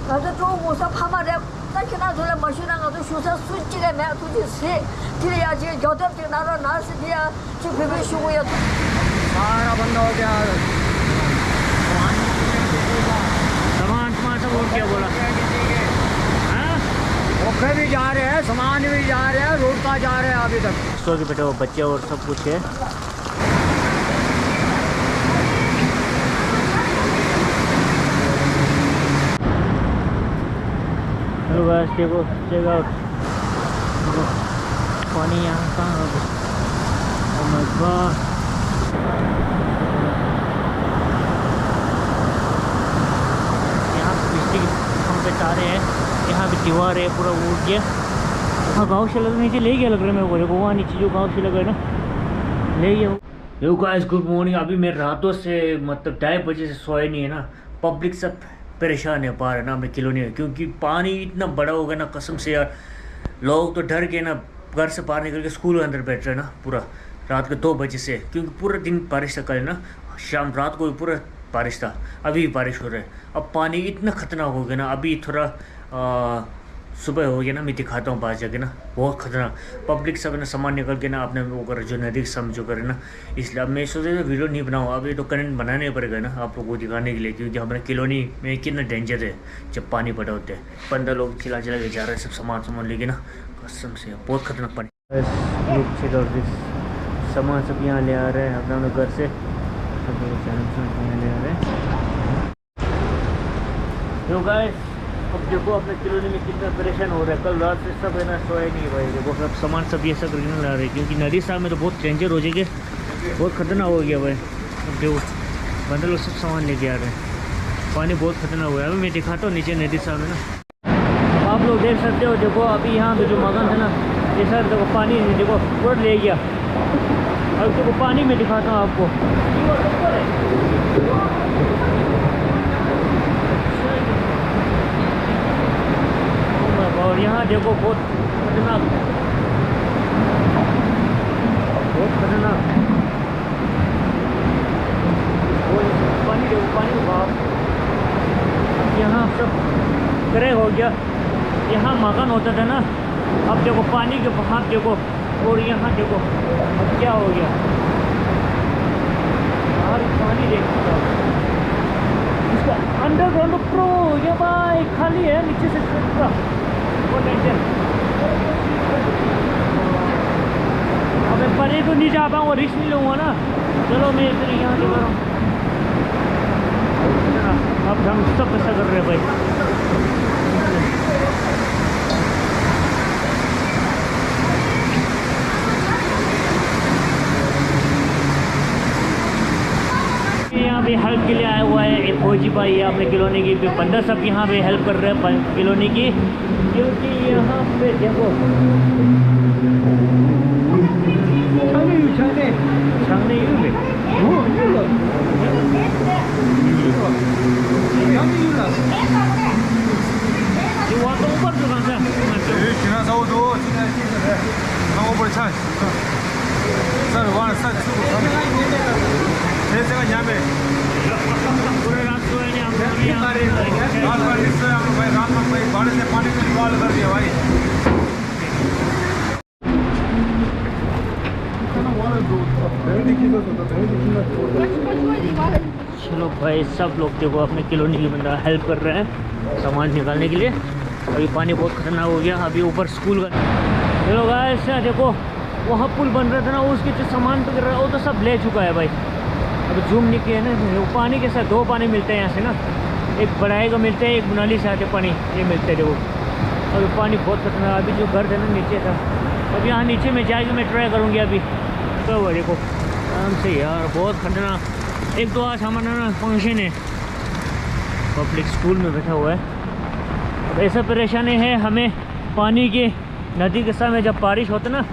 俺这中午上爬马的，那去那出来没去那个都修车顺进来没出去吃，提了牙去脚头就拿尸体啊，去陪陪修呀。सारा बंद हो गया सामान सब और क्या बोला ओके भी जा रहे हैं सामान भी जा रहे हैं रोड का जा रहे हैं अभी तक सो के बेटे वो बच्चे और सब कुछ है हेलो गाइस देखो चेक आउट पानी यहाँ कहाँ है ओह माय गॉड पे तारे हैं यहाँ पे दीवार है पूरा उठ गया हाँ गाँव से लग नीचे ले गया लग रहा है मेरे को देखो वहाँ नीचे जो गाँव से लगा है ना ले गया देखो गाइस गुड मॉर्निंग अभी मैं रातों से मतलब 2:30 बजे से सोए नहीं है ना पब्लिक सब परेशान है पा रहे ना अपने कॉलोनी में क्योंकि पानी इतना बड़ा हो गया ना कसम से यार लोग तो डर के ना घर से बाहर निकल के स्कूल के अंदर बैठ रहे ना पूरा रात के 2 बजे से क्योंकि पूरा दिन बारिश था कल ना शाम रात को भी पूरा बारिश था अभी भी बारिश हो रहा है अब पानी इतना खतरनाक हो गया ना अभी थोड़ा सुबह हो गया ना मैं दिखाता हूँ बाहर जाके ना बहुत खतरनाक पब्लिक सब ना सामान निकल के ना अपने वो कर जो नदी समझो करे ना इसलिए अब मैं सोच रहा था वीडियो नहीं बनाऊँ अब ये तो कंटेंट बनाने पड़ेगा ना आप लोगों को दिखाने के लिए क्योंकि हमारे कॉलोनी में कितना डेंजर है जब पानी बड़ा होता है 15 लोग चिल्ला चिल्ला के जा रहे हैं सब सामान लेके ना कसम से बहुत खतरनाक पानी सामान सब यहाँ ले आ रहे हैं अपने घर से तो गाइस अब देखो अपने कॉलोनी में कितना परेशान हो रहा है कल रात से सब है ना सोए नहीं भाई देखो सब सामान सब ये सब रीजन ला रहे हैं क्योंकि नदी साहब में तो बहुत डेंजर हो जाएगी बहुत खतरनाक हो गया भाई अब देखो बंदर लोग सब सामान लेके आ रहे हैं पानी बहुत खतरनाक हो गया अभी मैं दिखाता हूँ नीचे नदी साहब में ना आप लोग देख सकते हो देखो अभी यहाँ पे जो मकान था ना ये सर देखो पानी देखो पूरा ले गया अब देखो पानी में दिखाता हूँ आपको और यहाँ देखो बहुत खतरनाक पानी देखो पानी भाव यहाँ सब क्रैक हो गया यहाँ मकान होता था ना अब देखो पानी के बहाव देखो और यहाँ देखो अब क्या हो गया बाहर पानी देख सकते हो इसका अंडरग्राउंड प्रो ये भाई खाली है नीचे से पूरा अब परे तो नहीं जा पाऊँगा रिस्क नहीं लूँगा ना चलो मैं फिर यहाँ से करूँ अब हम सब ऐसा कर रहे हैं भाई यहाँ पे हेल्प के लिए आया हुआ है एक फौजी भाई अपने कॉलोनी की बंदा सब यहाँ पे हेल्प कर रहे हैं कॉलोनी की क्योंकि यहाँ पे देखो ऊपर दुकान पूरे रात को पानी का निकाल कर दिया भाई चलो भाई सब लोग देखो अपने कॉलोनी के बंदा हेल्प कर रहे हैं सामान निकालने के लिए अभी पानी बहुत खतरनाक हो गया अभी ऊपर स्कूल का चलो गाइस देखो वहाँ पुल बन रहा था ना उसके जो सामान पे गिर रहा है वो तो सब ले चुका है भाई अभी जूम नहीं किया ना पानी के साथ 2 पानी मिलते हैं यहाँ से ना एक बड़ाई का मिलता है एक मनाली से आते पानी ये मिलते हैं देखो अभी पानी बहुत खतरनाक अभी जो घर था ना नीचे था अब यहाँ नीचे में जाके मैं ट्राई करूँगी अभी तो वो देखो आराम से यार बहुत खतरनाक एक तो आज हमारा ना फंक्शन है पब्लिक स्कूल में बैठा हुआ है अब ऐसा परेशानी है हमें पानी के नदी के सामने जब बारिश होता ना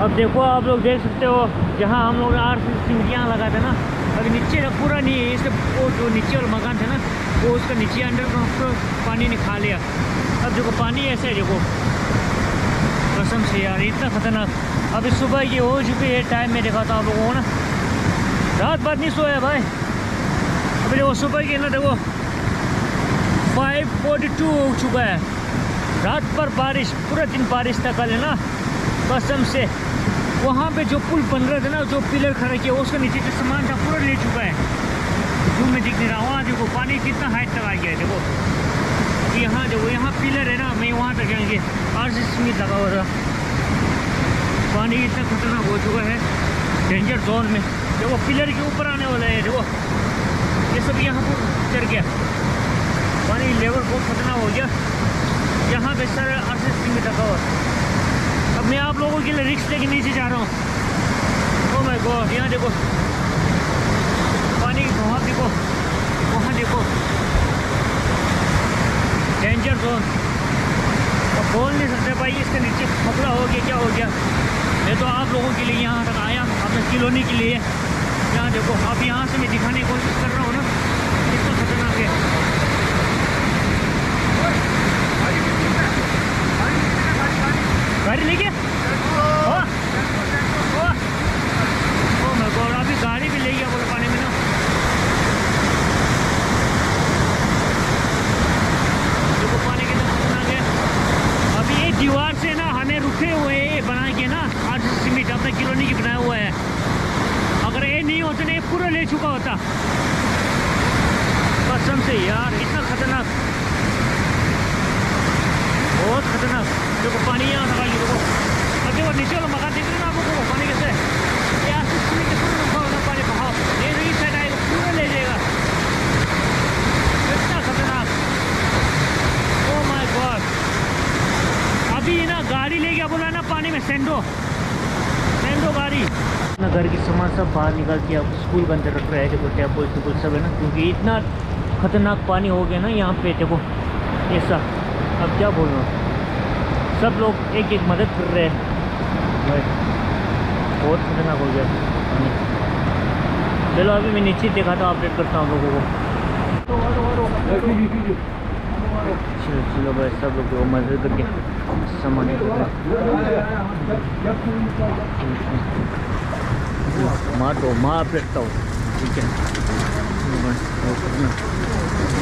अब देखो आप लोग देख सकते हो जहाँ हम लोग सीढ़ियाँ लगाते ना अभी नीचे पूरा नहीं है इससे वो जो नीचे वाला मकान था ना वो उसका नीचे अंडरग्राउंड पानी ने खा लिया अब देखो पानी ऐसे है देखो कसम से यार इतना खतरनाक अभी सुबह ये हो चुकी है टाइम में दिखाता हूँ आप लोगों को ना रात भर नहीं सोया भाई अभी देखो सुबह की ना देखो 5:42 हो चुका है। रात पर बारिश, पूरा दिन बारिश था कल, है ना, कसम से। वहाँ पे जो पुल बन रहा था ना, जो पिलर खड़ा किया, उसके नीचे जो सामान था पूरा ले चुका है। जूम में दिख नहीं रहा। वहाँ देखो पानी कितना हाइट तक आ गया है। देखो अभी यहाँ देखो, यहाँ पिलर है ना, मैं वहाँ तक जाएंगे। RCC लगा हुआ था। पानी इतना खतरनाक हो चुका है, डेंजर जोन में। देखो पिलर के ऊपर आने वाला है। देखो ये सब यहाँ पर चढ़ गया, पानी लेवल बहुत खतरनाक हो गया। यहाँ पे सर RCC में लगा हुआ। अब मैं आप लोगों के लिए रिक्स लेके नीचे जा रहा हूँ। ओह माय गॉड, यहाँ देखो पानी, वहाँ देखो, वहाँ देखो, डेंजर जोन। अब बोल नहीं सकते भाई इसके नीचे खतरा हो गया, क्या हो गया। मैं तो आप लोगों के लिए यहाँ तक आया, अपने कॉलोनी के लिए। यहाँ देखो, अब यहाँ से मैं दिखाने की कोशिश कर रहा हूँ ना, कितना खतरनाक है। गाड़ी लेके ओह माय गॉड, अभी गाड़ी भी ले गया बोले पानी में ना। देखो पानी कितना खतरनाक है। अभी ये दीवार से ना हमें रुके हुए बना के ना, RCC में अपना कॉलोनी की बनाया हुआ है। अगर ये नहीं होता ना, ये पूरा ले चुका होता, कसम से यार। इतना खतरनाक, बहुत खतरनाक। देखो पानी यहाँ लगा, देखो अब देखो नीचे वाला मकान देख रहे हैं ना आप लोगों को, पानी कैसे ये RCC में कितना रुका होगा पानी बहाव। ये नहीं साइड आएगा, पूरा ले जाएगा। इतना खतरनाक, ओह माय गॉड। अभी ना गाड़ी ले गया बोला ना पानी में, सेंडो गाड़ी। अपना घर की सामान सब बाहर निकाल के आप स्कूल के अंदर रख रहे हैं। देखो टेबल टेबल सब है ना, क्योंकि इतना खतरनाक पानी हो गया ना यहाँ पे। देखो ऐसा, अब क्या बोलूँ, सब लोग एक एक मदद कर रहे हैं भाई, बहुत खतरनाक हो गया पानी। चलो अभी मैं नीचे दिखाता हूँ, अपडेट करता हूँ लोगों को। चलो भाई, सब लोग मदद करके सामान मार फेंकता हूँ, ठीक है।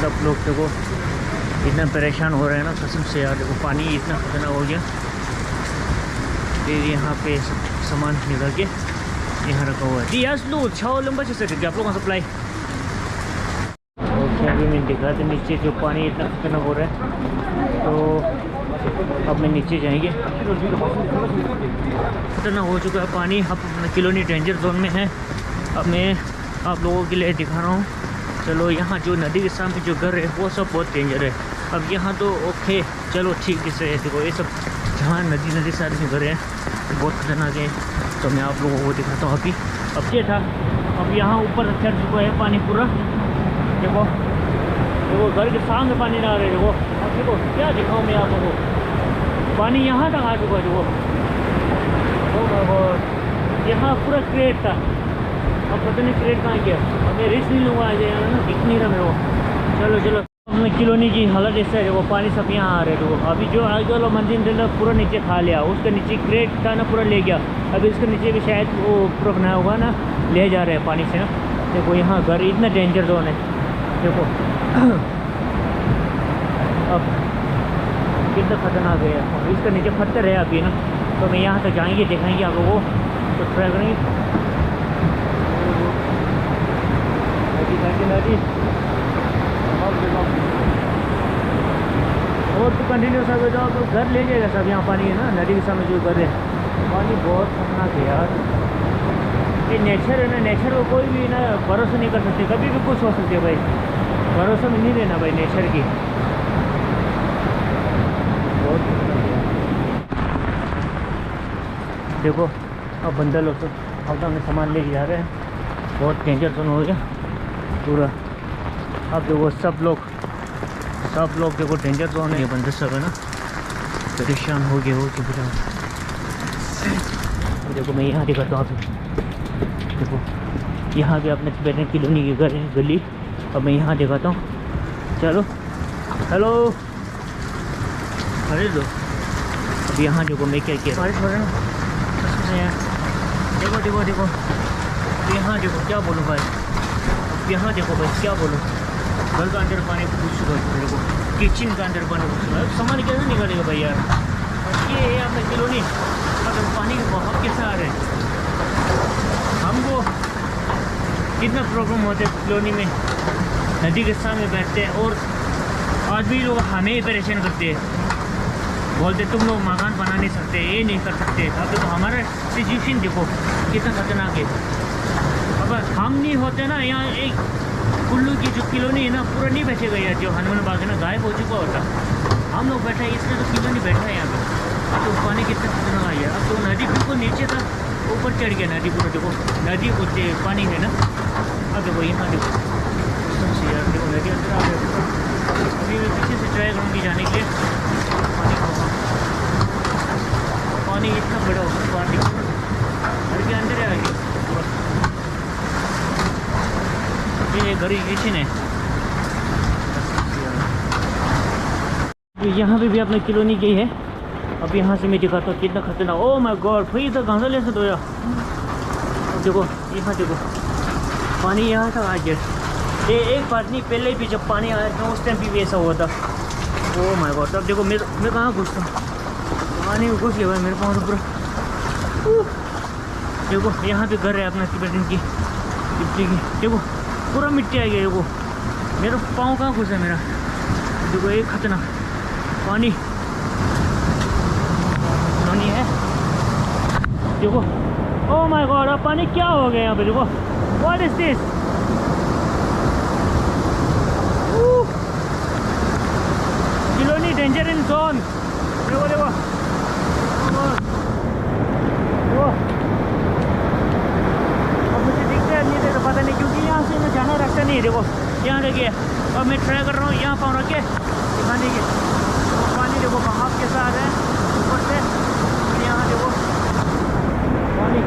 सब लोग देखो इतना परेशान हो रहे हैं ना, कसम से यार। देखो पानी इतना खतरनाक हो गया। फिर यहाँ पे सामान निकाल के यहाँ रखा हुआ है। जी यार लो छाओ लंबा से सके आप लोगों का सप्लाई। ओके अभी मैं दिखा तो नीचे जो पानी इतना खतरनाक हो रहा है, तो अब मैं नीचे जाएंगे। खतरनाक हो चुका है पानी। अब कॉलोनी डेंजर जोन में है। अब मैं आप लोगों के लिए दिखा रहा हूँ। चलो यहाँ जो नदी के सामने जो घर है वो सब बहुत डेंजर है। अब यहाँ तो ओके चलो ठीक से देखो, ये सब जहाँ नदी साइड में घर है बहुत खतरनाक है। तो मैं आप लोगों को दिखाता हूँ अभी। अब ये था, अब यहाँ ऊपर चढ़ चुका है पानी पूरा। देखो देखो घर के सामने पानी ना आ रहा है। देखो अब देखो क्या दिखाऊँ मैं आप लोगों को, पानी यहाँ तक आ चुका है। देखो यहाँ पूरा क्रेट था, अब पता नहीं क्रेट कहाँ गया। अब मैं रिस्क नहीं लूँगा, आ जाएगा ना, दिख नहीं रहा मेरे को। चलो हमने कॉलोनी की हालत ऐसा है। वो पानी सब यहाँ आ रहे थे। अभी जो आगे वाला मंदिर था पूरा नीचे खा लिया, उसके नीचे क्रेट था ना पूरा ले गया। अभी इसके नीचे भी शायद वो पूरा बनाया होगा ना, ले जा रहे हैं पानी से ना। देखो यहाँ घर इतना डेंजर जोन है। देखो अब कितना खतरनाक है। इसके नीचे पत्थर है अभी ना, तो मैं यहाँ तक जाएंगे, दिखाएंगे आप लोगों को, तो ट्राई करेंगे। और तो कंटिन्यू सब जाओ तो घर ले जाएगा सब। यहाँ पानी है ना, नदी के सामने जो घर है, पानी बहुत खतरनाक है यार। ये नेचर है ना, नेचर को कोई भी ना भरोसा नहीं कर सकते, कभी भी कुछ हो सकते है भाई। भरोसा में नहीं रहना भाई नेचर की, बहुत खतरनाक है। देखो अब बंदर लोग तो अब हमें सामान लेके जा रहे हैं, बहुत डेंजर जोन हो गया पूरा। अब देखो सब लोग देखो डेंजर जोन है। ये बंदर सब है ना परेशान हो गए पूरा। देखो मैं यहाँ दिखाता हूँ। देखो यहाँ भी अपने बैठने कॉलोनी के घर है, गली। अब मैं यहाँ दिखाता हूँ। चलो हेलो, अरे दो अब यहाँ देखो मैं क्या कह रहा हूँ। देखो यहाँ देखो क्या बोलूँ भाई, यहाँ देखो भाई क्या बोलूँ। घर का अंदर पानी घुस चुका है, देखो किचन का अंदर पानी घुस चुका है। सामान कैसे निकालेगा भाई यार। ये है अपना कॉलोनी, अगर पानी के बहाव कैसे आ रहे हैं, हमको कितना प्रॉब्लम होता है कॉलोनी में। नदी के सामने बैठते हैं और आदमी लोग हमें ही परेशान करते हैं, बोलते तुम लोग मकान बना नहीं सकते, ये नहीं कर सकते। अब देखो हमारा सिचुएशन देखो कितना खतरनाक है। अब हम नहीं होते ना, यहाँ एक कुल्लू की जो कॉलोनी है ना पूरा नहीं बैठेगा यार, जो हनुमान बाग है ना गायब हो चुका होता। हम लोग बैठे हैं इसलिए तो कॉलोनी बैठा है यहाँ पे। अब तो पानी कितना खतरनाक आ गया। अब तो नदी बिल्कुल नीचे था, ऊपर चढ़ गया नदी पूरा, देखो नदी ऊँचे पानी है ना। अब देखो यहाँ देखो सबसे यार, देखो नदी अंदर आ गया। अभी मैं पीछे से ट्राई करूँगी जाने के लिए। पानी इतना बड़ा होगा, पानी घर के अंदर आ गया। ये घर किचन है। यहाँ पे भी अपना कॉलोनी गई है। अब यहाँ से मैं दिखाता हूँ कितना खतरनाक। ओह माय गॉड, फिर तो कहाँ से ले सकते हो यार। देखो यहाँ देखो पानी यहाँ तक आ गया। ये एक बार नहीं, पहले भी जब पानी आया था उस टाइम भी ऐसा हुआ था। ओह माय गॉड, तब देखो मैं कहाँ घुसता हूँ, पानी में घुस गया भाई मेरे पाँव तो पूरा। देखो यहाँ पे घर है अपना तिब्बतन की मिट्टी की, देखो पूरा मिट्टी आ गया। देखो मेरा पाँव कहाँ घुसा है मेरा। देखो एक खतरनाक पानी है। देखो ओह माय गॉड, अब पानी क्या हो गया यहाँ पे। देखो what is this. Colony danger in zone. देखो देखो अब मुझे दिखता है नहीं, तो पता नहीं क्योंकि यहाँ से मैं जाना रास्ता नहीं है। देखो यहाँ देखिए, अब मैं ट्राई कर रहा हूँ यहाँ पाँव रख के दिखाने के। पानी देखो बहाव के साथ है ऊपर से, यहाँ देखो पानी।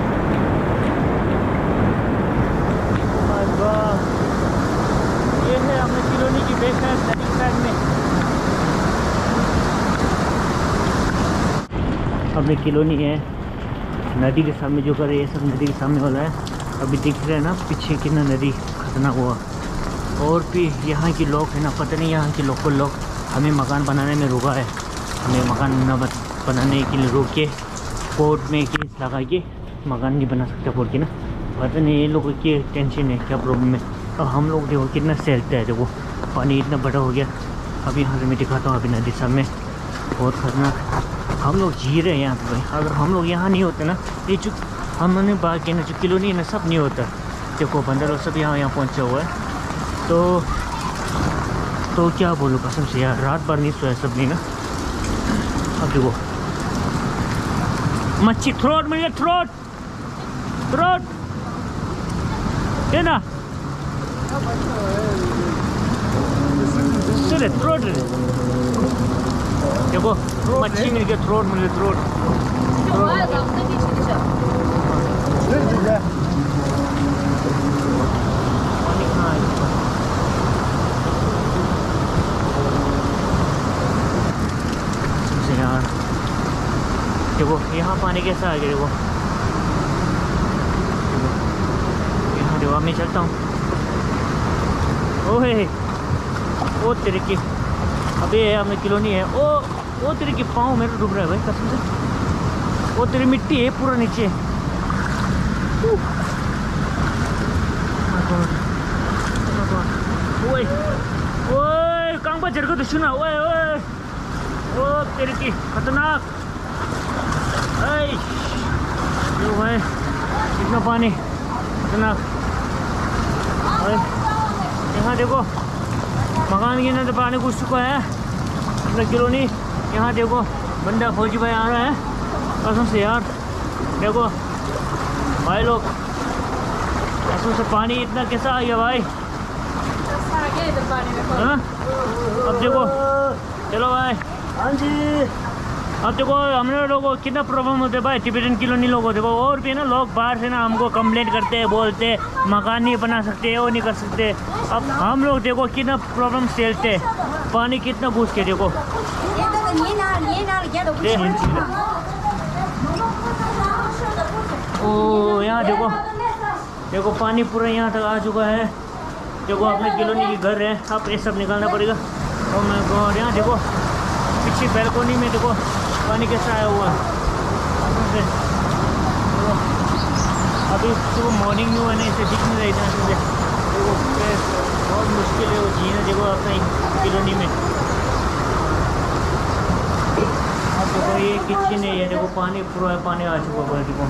ये है अपने कॉलोनी की बैक साइड, नदी साइड में अपनी कॉलोनी है। नदी के सामने जो कर है ये सब नदी के सामने वाला है। अभी दिख रहा है ना पीछे कितना नदी खतरनाक हुआ। और भी यहाँ के लोग है ना, पता नहीं यहाँ के लोकल लोग हमें मकान बनाने में रोका है। हमें मकान न बनाने के लिए रोक के कोर्ट में केस लगा के मकान नहीं बना सकते बोल के ना। पता नहीं ये लोगों की टेंशन है, क्या प्रॉब्लम है। अब हम लोग देखो कितना सहलता है। देखो पानी इतना बड़ा हो गया। अभी यहाँ से मैं दिखाता हूँ, अभी नदी सामने बहुत खतरनाक हम लोग जी रहे हैं यहाँ पे भाई। अगर हम लोग यहाँ नहीं होते ना, ये जो हमने बाग के ना जो कॉलोनी है ना सब नहीं होता। देखो बंदर लोग सब यहाँ पहुँचा हुआ है। तो क्या बोलूँ कसम से यार, रात भर नहीं सोया सब नहीं ना। अब देखो मच्छी थ्रोट मिल गया, थ्रोट है ना, चले थ्रोट। देखो मच्छी मिल गया, थ्रोट मिल गया, थ्रोट। यार देखो यहाँ पानी कैसा आ गया। देखो यहाँ देखो, मैं चलता हूँ। ओहे ओ तेरे की, अबे हमें कॉलोनी है। ओ तेरे की पाँव मेरे डूब रहा है भाई कसम से। वो तेरी मिट्टी है पूरा नीचे। ओए ओए कहाँ पर झड़को तो सुना। ओए ओए ओ तेरे की खतरनाक। यो भाई कितना पानी खतरनाक। यहाँ देखो मकान के अंदर पानी घुस चुका है अपना कॉलोनी। यहाँ देखो बंदा फौजी भाई आ रहा है कसम से यार। देखो भाई लोग कसम से पानी इतना कैसा आ गया भाई। हाँ अब देखो चलो भाई। हाँ जी अब देखो हमने लोगों को कितना प्रॉब्लम होता है भाई, तिब्बतन कॉलोनी लोगों देखो। और भी ना लोग बाहर से ना हमको कंप्लेंट करते हैं, बोलते हैं मकान नहीं बना सकते, वो नहीं कर सकते। अब हम लोग देखो कितना प्रॉब्लम झेलते, पानी कितना घुस के देखो। ओ यहाँ देखो देखो पानी पूरा यहाँ तक आ चुका है। देखो अपने कॉलोनी की घर है, अब ये सब निकालना पड़ेगा। और मैं गॉड यहाँ देखो पीछे बैल्कोनी में देखो पानी कैसा आया हुआ है। अभी तो मॉर्निंग में मैंने इसे दिख नहीं रही था मुझे, देखो बहुत मुश्किल है वो जीना। देखो अपने कॉलोनी में अब देखो ये किचन है, ये देखो पानी पूरा पानी आ चुका है। देखो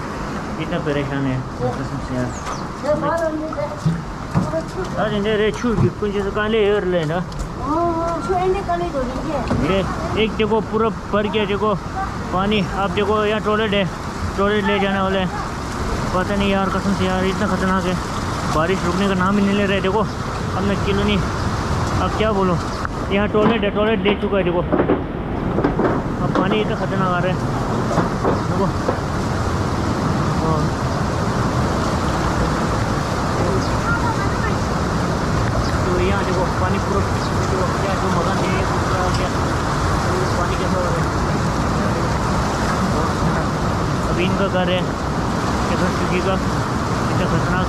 इतना परेशान है कसम से यार। अरे रे छू कुछ काले हेर लेना ये एक देखो पूरा भर गया देखो पानी। अब देखो यहाँ टॉयलेट है, टॉयलेट ले जाने वाले हैं। पता नहीं यार कसम से यार इतना खतरनाक है, बारिश रुकने का नाम ही नहीं ले रहे। देखो अब मैं कॉलोनी अब क्या बोलूँ, यहाँ टॉयलेट है, टॉयलेट ले चुका है। देखो अब पानी इतना खतरनाक आ रहा है देखो। तो यहाँ देखो पानी पूरा देखो क्या जो मकान है पूरा क्या पानी कैसा हो रहा है। अभी इनका घर है कैसा चुकी का इतना खतरनाक।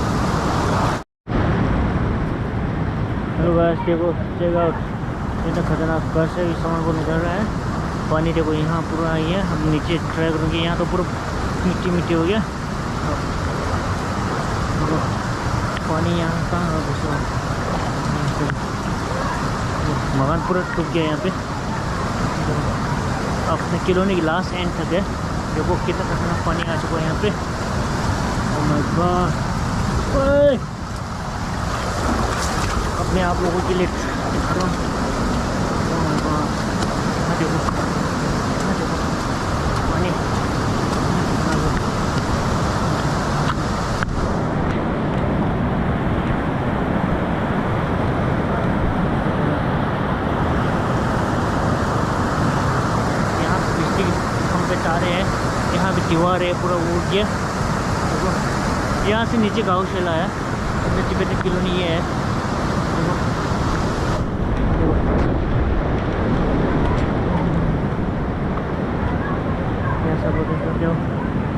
हेलो गाइस देखो चेक आउट, इतना खतरनाक घर से भी सामान को निकल रहा है पानी। देखो यहाँ पूरा आई है, हम नीचे ट्राई करेंगे। यहाँ तो पूरा मिट्टी मिट्टी हो गया देखो पानी। यहाँ कहाँ घुसा, मकान पूरा टूट गया यहाँ पे। अपने कॉलोनी की लास्ट एंड तक है, देखो कितना खतरनाक पानी आ चुका है यहाँ पे। ओह माय गॉड, अपने आप लोगों के लिए देखो पानी। यहाँ बिजली के खंभे तारे हैं, यहाँ भी दीवार है पूरा उड़ गया देखो। यहाँ से नीचे गौशाला है, टिबेटन कॉलोनी ये है देखो। सब जो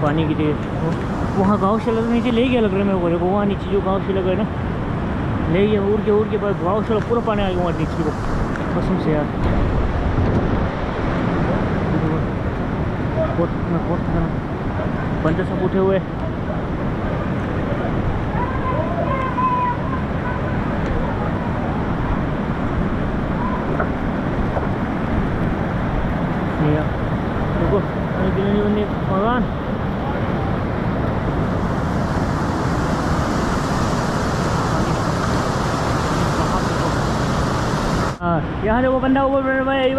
पानी की देर वहाँ गौशाला तो नीचे ले गया लग रहा है मेरे को। देखो वहाँ नीचे जो गौशाला है ना ले गया उड़ के बाद गौशाला पूरा पानी आ गया वहाँ नीचे को कसम से यार। बंदे सब उठे हुए देखो भगवान। यहाँ देखो बंदा ऊपर बैठा भाई,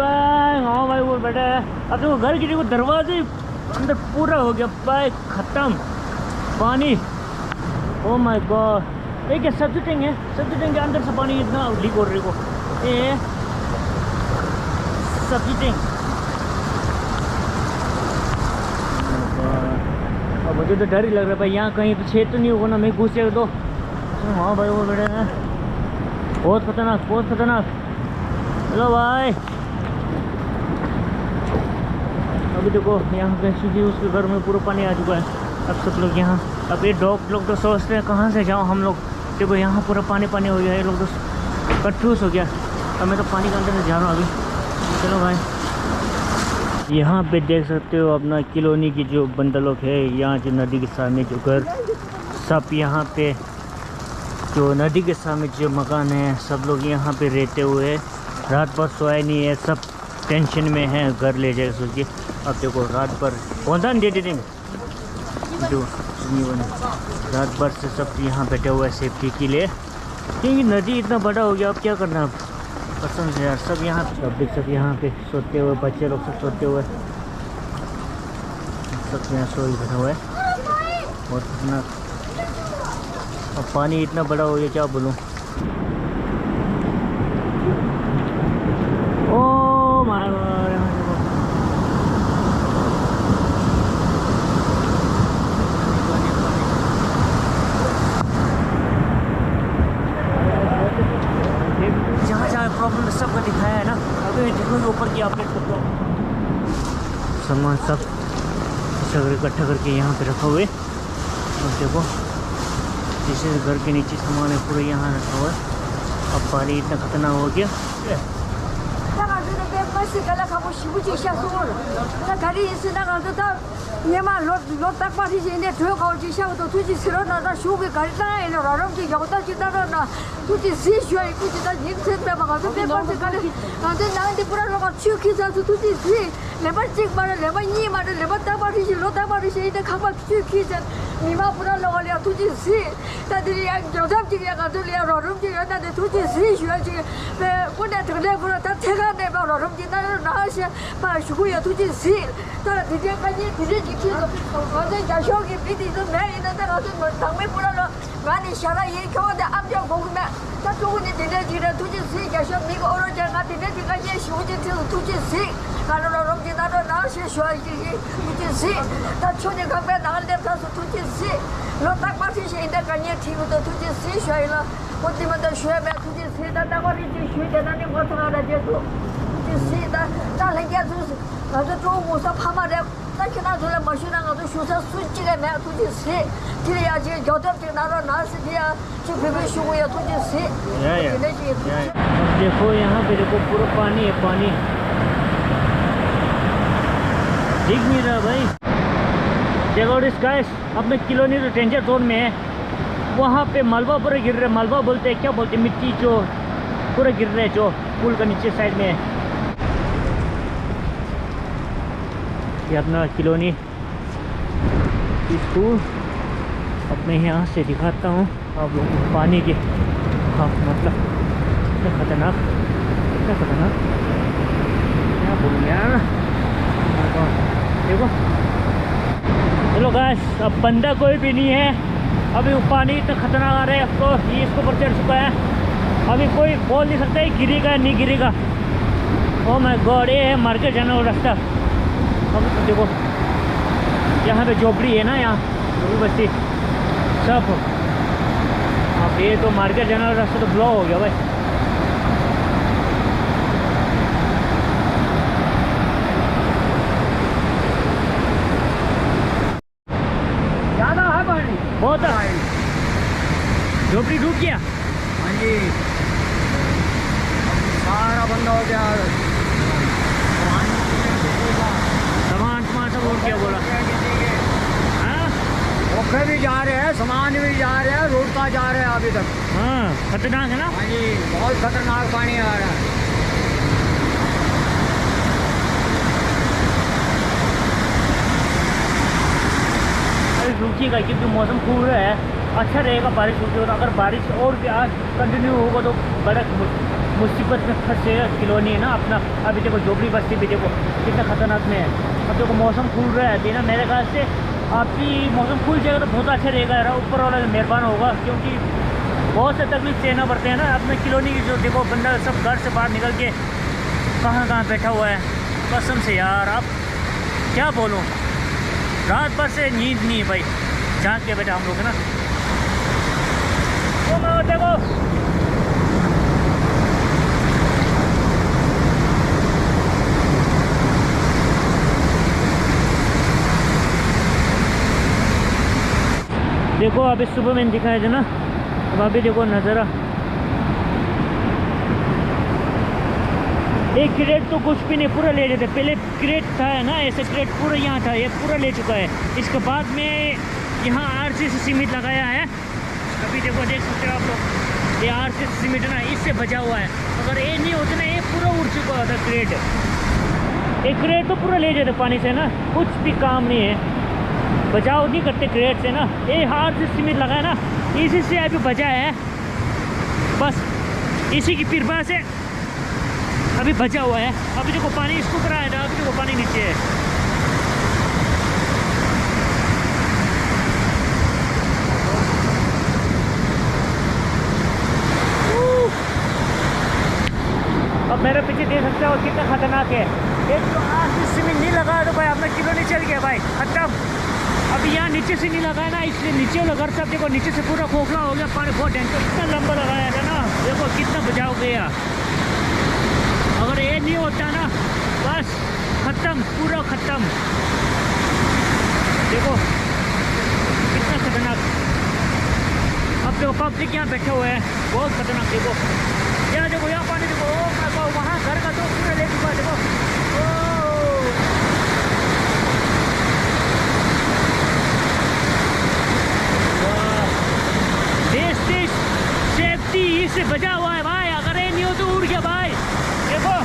हाँ भाई ऊपर बैठा है। अब देखो घर की देखो दरवाजे अंदर पूरा हो गया भाई, खत्म पानी। ओ माय गॉड, ये क्या सब्जी टैंक है? सब्जी टैंक के अंदर से पानी इतना लीक हो रही को। ये सब्जी टैंक। अब मुझे तो डर ही लग रहा है भाई, यहाँ कहीं तो छेद तो नहीं होगा ना, मैं घुस जाएगा तो। हाँ भाई वो बैठे हैं, बहुत खतरनाक बहुत खतरनाक। हेलो भाई, अभी देखो यहाँ पे सीधी उसके घर में पूरा पानी आ चुका है। अब सब लोग यहाँ, अब ये डॉग लोग तो सोचते हैं कहाँ से जाओ हम लोग। देखो यहाँ पूरा पानी पानी हो गया, ये लोग तो कंफ्यूज हो गया। अब मैं तो पानी के अंदर से जा रहा हूँ अभी। चलो भाई, यहाँ पे देख सकते हो अपना कॉलोनी की जो बंदा लोग है, यहाँ जो नदी के सामने जो घर, सब यहाँ पे जो नदी के सामने जो मकान है, सब लोग यहाँ पे रहते हुए रात भर सोया नहीं है, सब टेंशन में है घर ले जाए सोच के। अब देखो रात भर रात भर से सब यहाँ बैठे हुए हैं सेफ्टी के लिए, क्योंकि नदी इतना बड़ा हो गया। अब क्या करना अब कसम से यार, सब यहाँ सब यहाँ पे सोते हुए, बच्चे लोग सब सोते हुए, सब यहाँ सोई बैठा हुआ है। बहुत खतरनाक, अब पानी इतना बड़ा हो गया क्या बोलूँ। ओ माय गॉड, जहाँ प्रॉब्लम सबको दिखाया है ना, अभी देखो ऊपर की आपने सामान सब इकट्ठा करके यहाँ पे रखा हुए। और देखो जैसे घर के नीचे सामान है पूरा यहाँ रखा हुआ है। अब पानी इतना खतरनाक हो गया। 那个是那边没事干了，看我洗不起下手了。那肯定是那个是他，你妈老大把这些人推好去下头出去吃了那手给干烂了，让人家要到去那出去洗水，估计他人生的嘛，这边把这干的，这男的不然那个去去上出去洗，那边这嘛的，那边你嘛的，那边大把这些老大把这些人看把去上，你妈不然那个了出去洗，但是呀，有他这个个这里让人家那的出去洗水去，我那这个不是他这个那边让人家那些把水也出去洗，他直接赶紧直接去了，我这家小给比的是没人那个是当没不然了，俺的下来一看的俺家公们，他中午的直接出去洗，家小米个二家俺直接去赶紧洗，我就出去洗，俺让人家那些水出去洗，他去年刚才那个他是出去洗，老大把这些人赶紧提都出去洗水了，我这么的水没出去洗，那我这水在那里我从那里就出去洗的，那人家就是那是中午上爬嘛的。那去那出来没事那个都学生睡起来没出去洗，天天去脚头就拿时间去陪陪学也出去洗。अब देखो यहाँ पे देखो पूरा पानी है, पानी दिख नहीं रहा भाई। देखो इस गाइस अपने कॉलोनी तो डेंजर जोन में है, वहाँ पे मलबा पूरा गिर रहा है। मलबा बोलते हैं, क्या बोलते हैं, मिट्टी जो पूरा गिर रहा है जो पुल का नीचे साइड में है। ये अपना कॉलोनी स्कूल। अब मैं यहाँ से दिखाता हूँ आप लोगों को पानी के, हाँ मतलब इतना खतरनाक क्या बोलूँ यार। देखो चलो गाइस, अब बंदा कोई भी नहीं है, अभी वो पानी इतना खतरनाक आ रहा है। अब तो ये इसके ऊपर चढ़ चुका है, अभी कोई बोल नहीं सकता है गिरेगा नहीं गिरेगा। ओ माय गॉड, ये है मार्केट जाना वो रास्ता। अब तो देखो यहाँ पे झोपड़ी है ना, यहाँ झोपड़ी बस्ती सब। अब ये तो मार्केट जाना वाला रास्ता तो ब्लॉक हो गया भाई। ज़्यादा है पानी, बहुत है, झोपड़ी डूब गया। हाँ जी, सारा बंद हो गया, सामान सब उड़ गया बोला। हाँ ओखे भी जा रहे हैं, सामान भी जा रहे हैं, रोड का जा रहे हैं अभी तक। हाँ खतरनाक है ना। हाँ जी, बहुत खतरनाक पानी आ रहा है। रुकिएगा क्योंकि मौसम खूब रहा है, अच्छा रहेगा बारिश होगी। और अगर बारिश और भी आज कंटिन्यू होगा तो बड़ा मुसीबत में फंसेगा कॉलोनी है ना अपना। अभी देखो झोपड़ी बस्ती भी देखो कितना खतरनाक में है। अब देखो मौसम खुल रहा है ना, मेरे ख्याल से आपकी मौसम खुल जाएगा तो बहुत अच्छा रहेगा यार, ऊपर वाला मेहरबान होगा। क्योंकि बहुत से तकलीफ सहना पड़ते हैं ना अपने कॉलोनी की। जो देखो बंदा सब घर से बाहर निकल के कहाँ बैठा हुआ है, कसम से यार आप क्या बोलूँ, रात भर से नींद नहीं है भाई, जाग के बैठा हम लोग है ना। देखो देखो अभी सुबह मैंने दिखाया था ना, अब अभी देखो नज़ारा। एक क्रेट तो कुछ भी नहीं, पूरा ले जाते। पहले क्रेट था ना, ऐसे क्रेट पूरा यहाँ था, ये पूरा ले चुका है। इसके बाद में यहाँ RCC सीमेंट लगाया है। अभी देखो देख सकते हो आप लोग, ये RCC सीमेंट है ना, इससे बचा हुआ है। अगर ये नहीं होता ना, ये पूरा उड़ चुका होता क्रेट। एक क्रेट तो पूरा ले जाते पानी से ना, कुछ भी काम नहीं है, बचाव नहीं करते क्रेट से ना। ये RCC सीमेंट लगाया ना, इसी से अभी बचा है, बस इसी की कृपा से अभी बचा हुआ है। अभी देखो पानी इसको ऊपर आया था, अभी देखो पानी नीचे है। अब मेरे पीछे देख सकते हो कितना खतरनाक है। एक तो RCC सीमेंट नहीं लगा तो भाई अपना कॉलोनी चल गया भाई, खत्म। अभी यहाँ नीचे से नहीं लगाया ना, इसलिए नीचे वाला घर सब देखो नीचे से पूरा खोखला हो गया, पानी बहुत डेंजर। इतना लंबा लगाया था ना, देखो कितना बचाव गया। अगर ये नहीं होता ना, बस खत्म, पूरा खत्म। देखो कितना खतरनाक। अब देखो पब्लिक यहाँ बैठे हुए हैं, बहुत खतरनाक। देखो यहाँ देखो, यहाँ पानी देखो, ओ माय गॉड, वहाँ घर का तो पूरा ले चुका है। देखो देश सेफ्टी इससे बचा हुआ है भाई, अगर ये नहीं हो तो उड़ गया भाई। देखो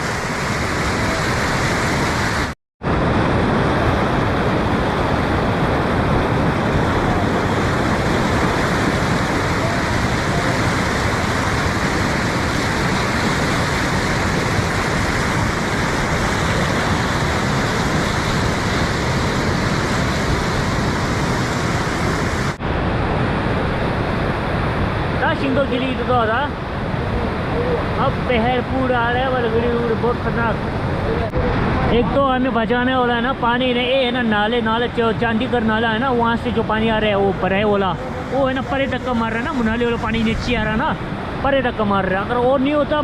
शिंगो गिली तो था, अब पहर पूरा आ रहा है वाले गिरी बहुत खतरनाक। एक तो हमें बचाने वाला है ना पानी ने, ये है ना नाले चांदीगढ़ नाला है ना, वहाँ से जो पानी आ रहा है वो बराए वाला, वो है ना परे धक्का मार रहा है ना, मनाली वाला पानी नीचे आ रहा है ना, परे धक्का मार रहा है। अगर वो नहीं होता,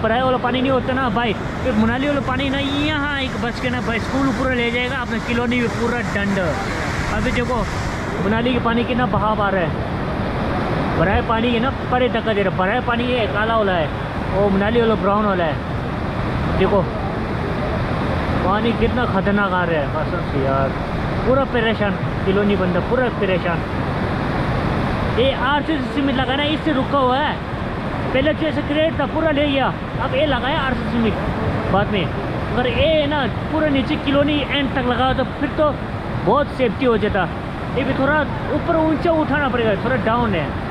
बराए वाला पानी नहीं होता ना भाई, फिर मनाली वाला पानी ना यहाँ एक बस के ना भाई स्कूल पूरा ले जाएगा, अपने कॉलोनी में पूरा दंड। अभी देखो मनाली के पानी कितना बहाव आ रहा है, बराए पानी है ना परे धक्का दे रहा है। बराए पानी ये काला वाला है, वो मनाली वाला ब्राउन वाला है। देखो पानी कितना खतरनाक आ रहा है कसम से यार, पूरा परेशान कॉलोनी बंदा, पूरा परेशान। ये RCC में लगा ना, इससे रुका हुआ है, पहले जैसे क्रेट था पूरा ले गया, अब ये लगाया RCC में बाद में। अगर ये ना पूरा नीचे कॉलोनी एंड तक लगा तो फिर तो बहुत सेफ्टी हो जाता। ये भी थोड़ा ऊपर ऊंचा उठाना पड़ेगा, थोड़ा डाउन है।